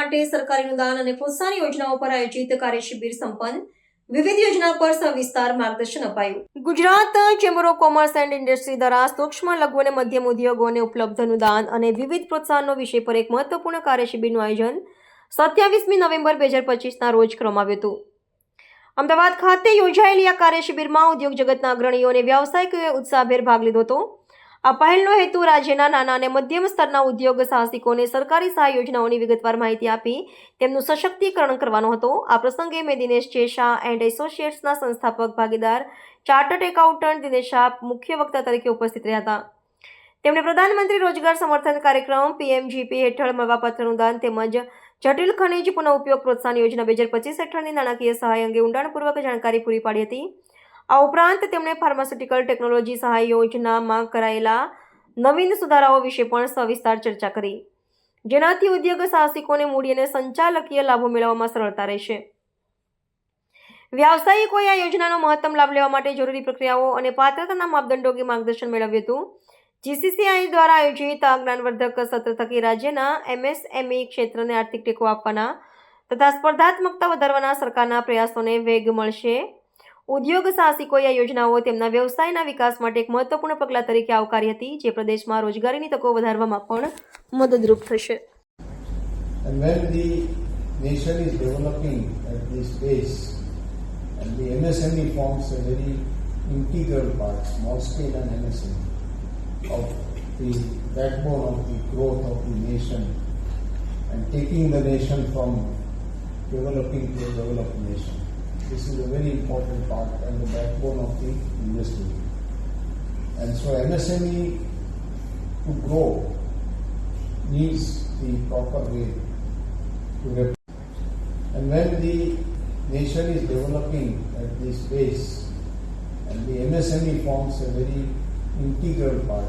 માટે સરકારી અનુદાન અને પ્રોત્સાહન યોજનાઓ પર આયોજિત કાર્યશિબિર સંપન્ન. વિવિધ યોજના પર સવિસ્તાર માર્ગદર્શન અપાયું. Gujarat chamber of commerce and industry દ્વારા સૂક્ષ્મ, લઘુ અને મધ્યમ ઉદ્યોગોને ઉપલબ્ધ અનુદાન અને વિવિધ પ્રોત્સાહનનો વિષય પર એક મહત્વપૂર્ણ કાર્યશિબિરનું આયોજન 27મી નવેમ્બર 2025ના રોજ કરવામાં આવ્યું હતું. અમદાવાદ ખાતે યોજાયેલી આ કાર્યશિબિરમાં ઉદ્યોગ જગતના અગ્રણીઓ અને વ્યાવસાયિકોએ ઉત્સાહભેર ભાગ લીધો હતો. આ પહેલનો હેતુ રાજ્યના નાના અને મધ્યમ સ્તરના ઉદ્યોગ સાહસિકોને સરકારી સહાય યોજનાઓની વિગતવાર માહિતી આપી તેમનું સશક્તિકરણ કરવાનો હતો. આ પ્રસંગે મેં દિનેશ જે શાહ એન્ડ એસોસિએટ્સના સંસ્થાપક ભાગીદાર ચાર્ટર્ડ એકાઉન્ટન્ટ દિનેશ શાહ મુખ્ય વક્તા તરીકે ઉપસ્થિત રહ્યા હતા. તેમણે પ્રધાનમંત્રી રોજગાર સમર્થન કાર્યક્રમ PMGP હેઠળ મળવાપાત્ર અનુદાન તેમજ જટિલ ખનિજ પુનઃ ઉપયોગ પ્રોત્સાહન યોજના 2025 હેઠળની નાણાકીય સહાય અંગે ઊંડાણપૂર્વક જાણકારી પૂરી પાડી હતી. આ ઉપરાંત તેમણે ફાર્માસ્યુટિકલ ટેકનોલોજી સહાય યોજનામાં કરાયેલા નવીન સુધારાઓ વિશે પણ સવિસ્તાર ચર્ચા કરી, જેનાથી ઉદ્યોગ સાહસિકોને મૂડી અને સંચાલકીય લાભો મેળવવામાં સરળતા રહેશે. વ્યાવસાયિકોએ આ યોજનાનો મહત્તમ લાભ લેવા માટે જરૂરી પ્રક્રિયાઓ અને પાત્રતાના માપદંડો અંગે માર્ગદર્શન મેળવ્યું હતું. GCCI દ્વારા આયોજિત આ જ્ઞાનવર્ધક સત્ર થકી રાજ્યના MSME ક્ષેત્રને આર્થિક ટેકો આપવાના તથા સ્પર્ધાત્મકતા વધારવાના સરકારના પ્રયાસોને વેગ મળશે. ઉદ્યોગ સાહસિકોએ આ યોજનાઓ તેમના વ્યવસાયના વિકાસ માટે એક મહત્વપૂર્ણ પગલાં તરીકે આવકારી હતી, જે પ્રદેશમાં રોજગારીની તકો વધારવામાં પણ મદદરૂપ થશે. And when the nation is developing at this pace, and the MSME forms a very integral part, small scale and MSME, of the backbone of the growth of the nation and taking the nation from developing to a developed nation. This is a very important part and the backbone of the industry. And so MSME to grow needs the proper way to and when the nation is developing at this pace, and the MSME forms a very integral part,